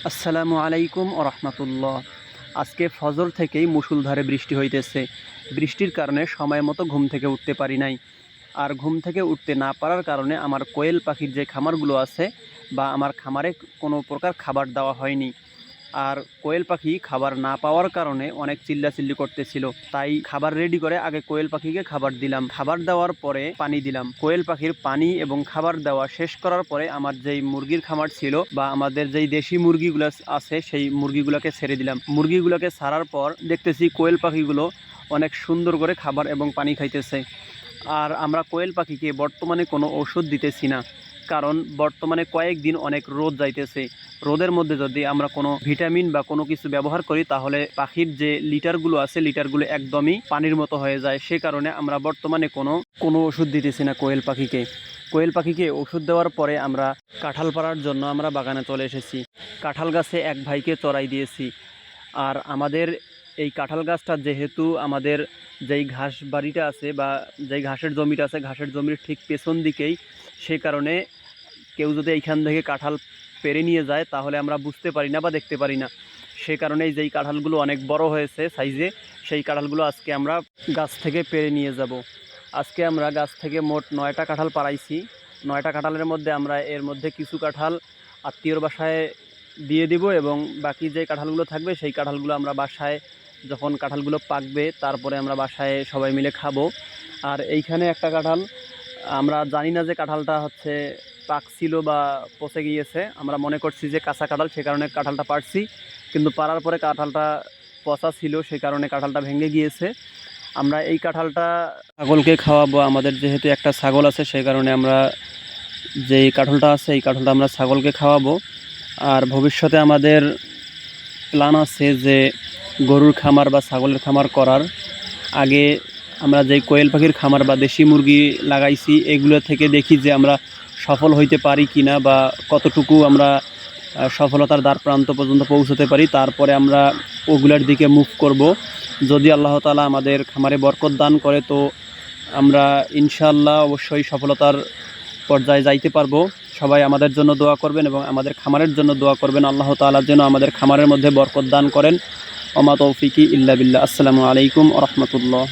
আসসালামু আলাইকুম ও রহমতুল্লাহ। আজকে ফজর থেকেই মুষলধারে বৃষ্টি হইতেছে। বৃষ্টির কারণে সময় মতো ঘুম থেকে উঠতে পারি নাই। আর ঘুম থেকে উঠতে না পারার কারণে আমার কোয়েল পাখির যে খামারগুলো আছে বা আমার খামারে কোনো প্রকার খাবার দেওয়া হয়নি। আর কোয়েল পাখি খাবার না পাওয়ার কারণে অনেক চিল্লাচিল্লি করতেছিল, তাই খাবার রেডি করে আগে কোয়েল পাখিকে খাবার দিলাম। খাবার দেওয়ার পরে পানি দিলাম। কোয়েল পাখির পানি এবং খাবার দেওয়া শেষ করার পরে আমার যেই মুরগির খামার ছিল বা আমাদের যেই দেশি মুরগিগুলো আছে সেই মুরগিগুলোকে ছেড়ে দিলাম। মুরগিগুলোকে ছাড়ার পর দেখতেছি কোয়েল পাখিগুলো অনেক সুন্দর করে খাবার এবং পানি খাইতেছে। আর আমরা কোয়েল পাখিকে বর্তমানে কোনো ওষুধ দিতেছি না, কারণ বর্তমানে কয়েকদিন অনেক রোদ যাইতেছে। রোদের মধ্যে যদি আমরা কোনো ভিটামিন বা কোনো কিছু ব্যবহার করি তাহলে পাখির যে লিটারগুলো আছে লিটারগুলো একদমই পানির মতো হয়ে যায়। সে কারণে আমরা বর্তমানে কোনো ওষুধ দিতেছি না কোয়েল পাখিকে। কোয়েল পাখিকে ওষুধ দেওয়ার পরে আমরা কাঁঠাল পাড়ার জন্য আমরা বাগানে চলে এসেছি। কাঁঠাল গাছে এক ভাইকে চড়াই দিয়েছি। আর আমাদের এই কাঁঠাল গাছটা যেহেতু আমাদের যেই ঘাস বাড়িটা আছে বা যেই ঘাসের জমিটা আছে ঘাসের জমির ঠিক পেছন দিকেই, সে কারণে কেউ যদি এইখান থেকে কাঁঠাল পেরে নিয়ে যায় তাহলে আমরা বুঝতে পারি না বা দেখতে পারি না। সে কারণেই যেই কাঁঠালগুলো অনেক বড় হয়েছে সাইজে, সেই কাঁঠালগুলো আজকে আমরা গাছ থেকে পেরে নিয়ে যাব। আজকে আমরা গাছ থেকে মোট 9টা কাঁঠাল পাড়াইছি। 9টা কাঁঠালের মধ্যে আমরা এর মধ্যে কিছু কাঁঠাল আত্মীয়র বাসায় দিয়ে দিব এবং বাকি যে কাঁঠালগুলো থাকবে সেই কাঁঠালগুলো আমরা বাসায় যখন কাঁঠালগুলো পাকবে তারপরে আমরা বাসায় সবাই মিলে খাবো। আর এইখানে একটা কাঁঠাল আমরা জানি না যে কাঁঠালটা হচ্ছে পাকছিল বা পচে গিয়েছে, আমরা মনে করছি যে কাঁচা কাঁঠাল, সে কারণে কাঁঠালটা পাড়ছি, কিন্তু পাড়ার পরে কাঁঠালটা পচা ছিল, সেই কারণে কাঁঠালটা ভেঙে গিয়েছে। আমরা এই কাঁঠালটা ছাগলকে খাওয়াবো। আমাদের যেহেতু একটা ছাগল আছে সেই কারণে আমরা যেই কাঁঠালটা আছে এই কাঁঠালটা আমরা ছাগলকে খাওয়াবো। আর ভবিষ্যতে আমাদের প্ল্যান আছে যে গরুর খামার বা ছাগলের খামার করার। আগে আমরা যেই কোয়েল পাখির খামার বা দেশি মুরগি লাগাইছি এগুলো থেকে দেখি যে আমরা সফল হইতে পারি কিনা বা কতটুকু আমরা সফলতার দ্বার প্রান্ত পর্যন্ত পৌঁছতে পারি, তারপরে আমরা ওগুলোর দিকে মুভ করব। যদি আল্লাহ তাআলা আমাদের খামারে বরকত দান করে তো আমরা ইনশাআল্লাহ অবশ্যই সফলতার পর্যায়ে যাইতে পারবো। সবাই আমাদের জন্য দোয়া করবেন এবং আমাদের খামারের জন্য দোয়া করবেন। আল্লাহ তাআলা যেন আমাদের খামারের মধ্যে বরকত দান করেন। ওমা তৌফিকি ইল্লা বিল্লাহ। আসসালামু আলাইকুম ওয়া রাহমাতুল্লাহ।